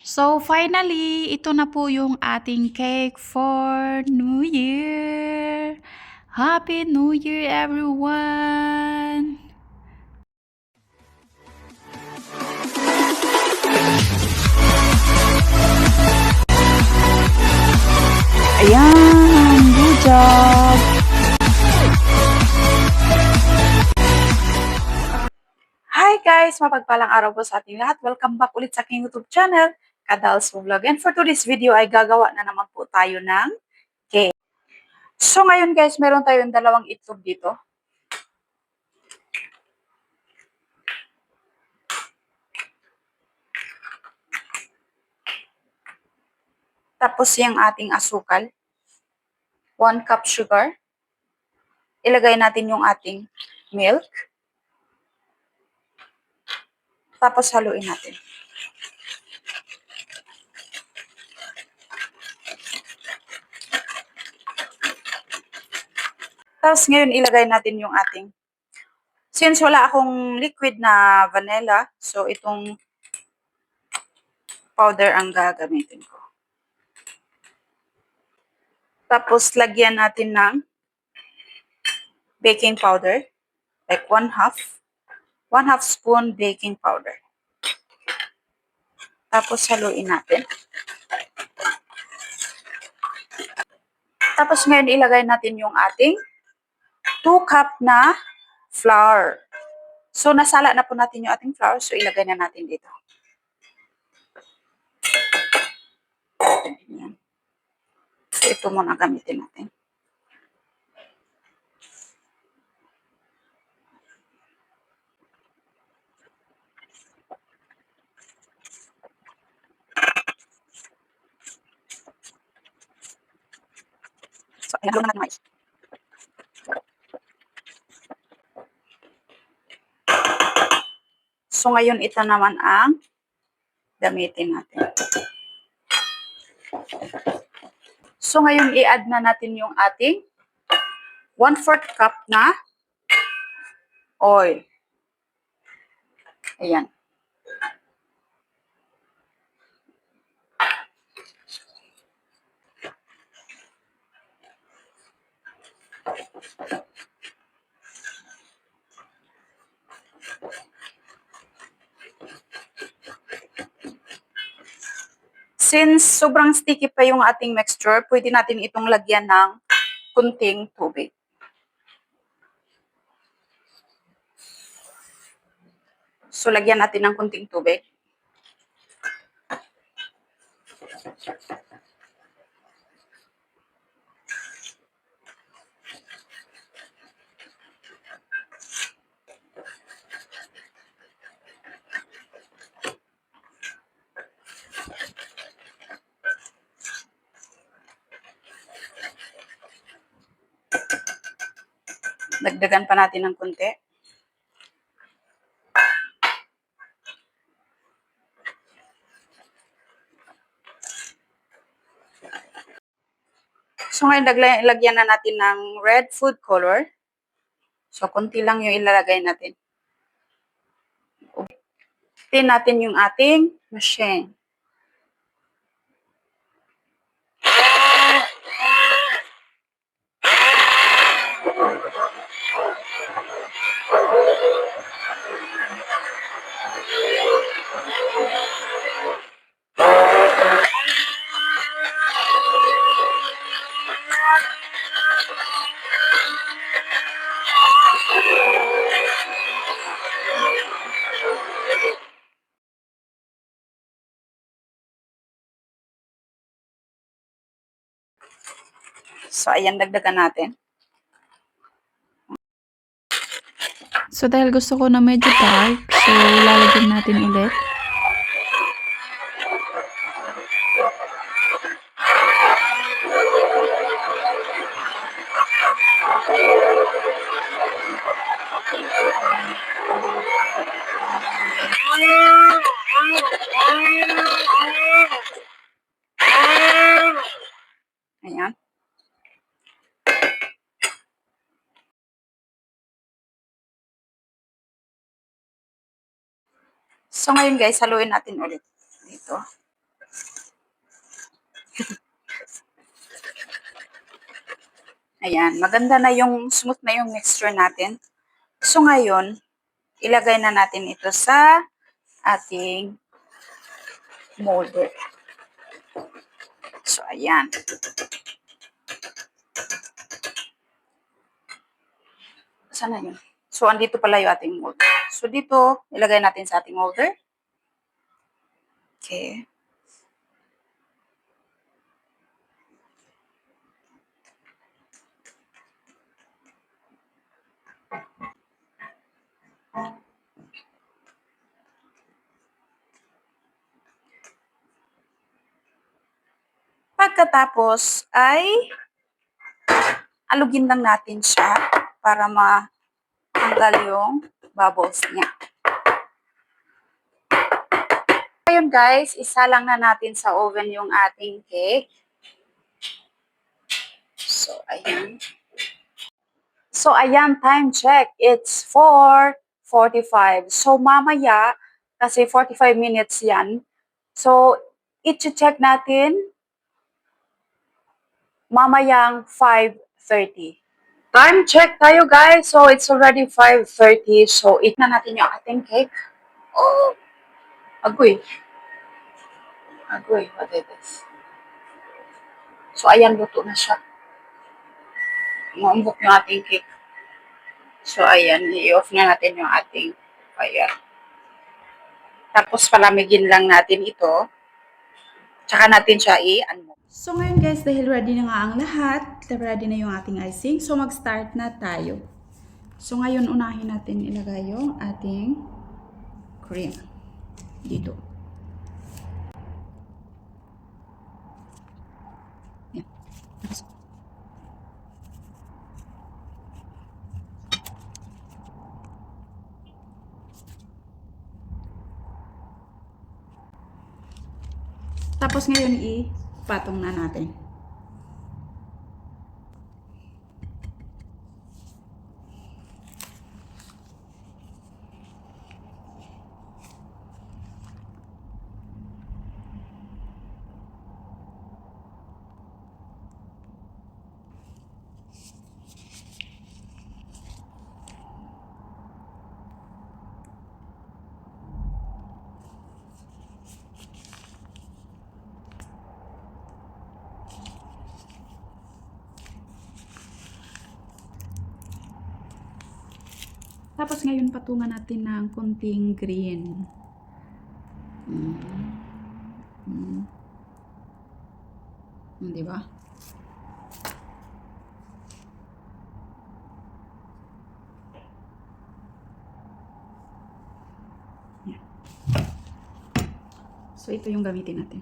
So finally, ito na po yung ating cake for New Year. Happy New Year, everyone! Ayan, good job! Hi guys! Mapagpalang araw po sa ating lahat. Welcome back ulit sa aking YouTube channel, Kadals Vlog. And for today's video ay gagawa na naman po tayo ng cake. So ngayon guys, meron tayong dalawang itlog dito. Tapos yung ating asukal. 1 cup sugar. Ilagay natin yung ating milk. Tapos haluin natin. Tapos ngayon ilagay natin yung ating, since wala akong liquid na vanilla, so itong powder ang gagamitin ko. Tapos lagyan natin ng baking powder, like 1/2 spoon baking powder. Tapos haluin natin. Tapos ngayon ilagay natin yung ating 2 cup na flour. So nasala na po natin yung ating flour, so ilagay na natin dito. Ayan. So ito muna gamitin natin. So ayan, haluin natin mais. So ngayon ito naman ang gamitin natin. So ngayon i-add na natin yung ating 1/4 cup na oil. Ayan. Since sobrang sticky pa yung ating mixture, pwede natin itong lagyan ng kunting tubig. So lagyan natin ng kunting tubig. Dagdagan pa natin ng kunti. So ngayon lagyan na natin ng red food color. So kunti lang yung ilalagay natin. Ulitin natin yung ating machine. So ayan, dagdagan natin. So dahil gusto ko na medyo dark, so lalagyan natin ulit. Ayan. So ngayon guys, haluin natin ulit dito. Ayan, maganda na yung smooth na yung mixture natin. So ngayon, ilagay na natin ito sa ating molder. So ayan. Sana yun. So andito pala yung ating molder. So dito, ilagay natin sa ating molder. Okay. Pagkatapos ay alugin lang natin siya para matanggal yung bubbles niya. Ngayon guys, isa lang na natin sa oven yung ating cake. So, ayan. So, ayan, time check. It's 4:45. So, mamaya, kasi 45 minutes yan. So, i-check natin mamayang 5:30. Time check tayo guys. So, it's already 5:30. So, eat na natin yung ating cake. Oh, agoy. Agoy, what is this? So, ayan, luto na siya. Maumbok yung ating cake. So, ayan, i-off na natin yung ating fire. Tapos, palamigin lang natin ito. Tsaka natin siya i-unmock. So, ngayon guys, dahil ready na nga ang lahat, ready na yung ating icing. So, mag-start na tayo. So, ngayon, unahin natin ilagay yung ating cream. Dito. Yan. Tapos ngayon ipatong na natin. Tapos ngayon patungan natin ng konting green. Di ba? Yan. So ito yung gamitin natin.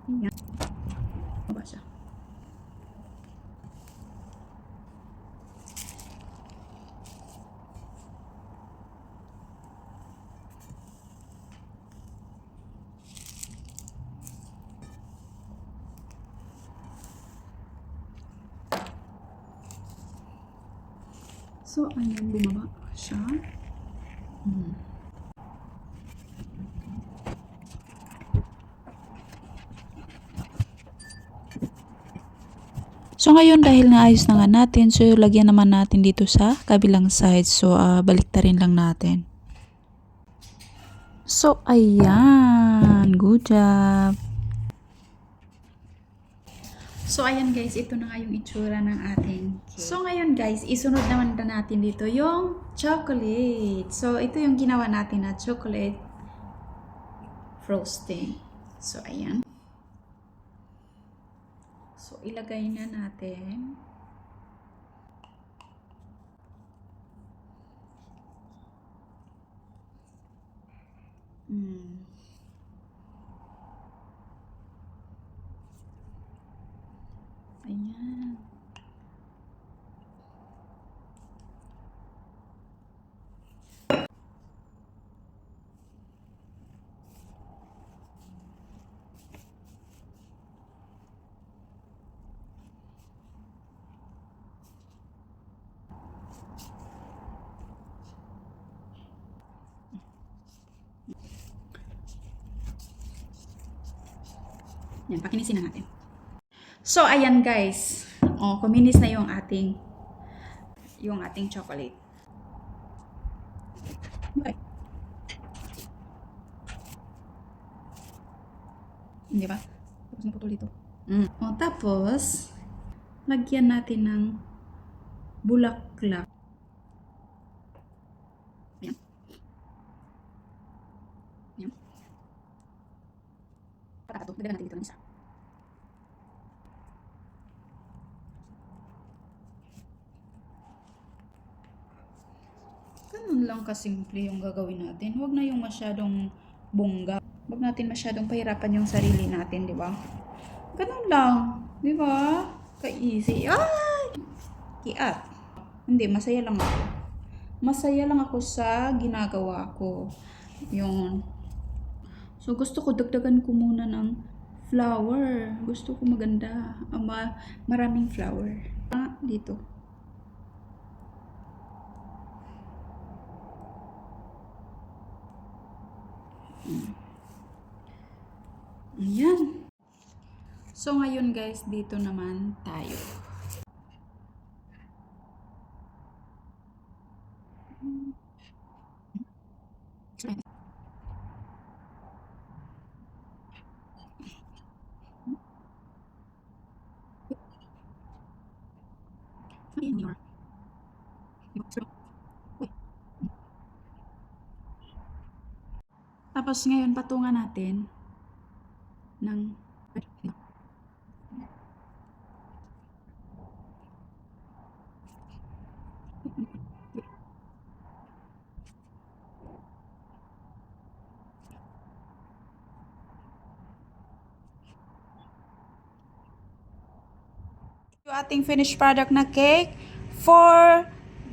Yan. Baba siya. So, ayan, bumaba siya. So ngayon dahil naayos na nga natin, so lagyan naman natin dito sa kabilang side. So baliktarin lang natin. So ayan, good job. So, ayan guys, ito na nga yung itsura ng ating cake. So, ngayon guys, isunod naman na natin dito yung chocolate. So, ito yung ginawa natin na chocolate frosting. So, ayan. So, ilagay na natin. Ayan. Yan, pakinisin na natin. So, ayan guys. Kuminis na yung ating chocolate. Okay. Hindi ba? Tapos naputol dito. Tapos, lagyan natin ng bulaklak. Ayan. Ayan. Pagkakato, lagyan natin dito ng isa. Ganun lang kasimple yung gagawin natin. Huwag na yung masyadong bongga. Huwag natin masyadong pahirapan yung sarili natin, di ba? Ganun lang. Di ba? Ka-easy. Ay! Kiat. Hindi, masaya lang ako. Masaya lang ako sa ginagawa ko. Yun. So, gusto ko dagdagan ko muna ng flower. Gusto ko maganda. Maraming flower. Dito. Ayan. So, ngayon guys, dito naman tayo. Tapos ngayon, patungan natin ng yung ating finished product na cake for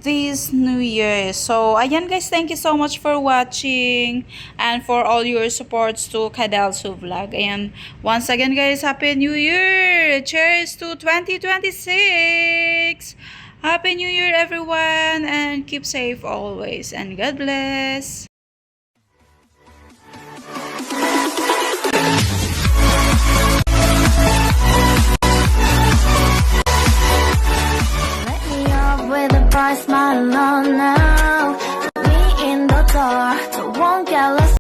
this New Year. So, ayan guys, thank you so much for watching and for all your supports to Kadalso Vlog. Ayan, once again guys, Happy New Year! Cheers to 2026! Happy New Year everyone and keep safe always and God bless! With a bright smile on now, me in the dark.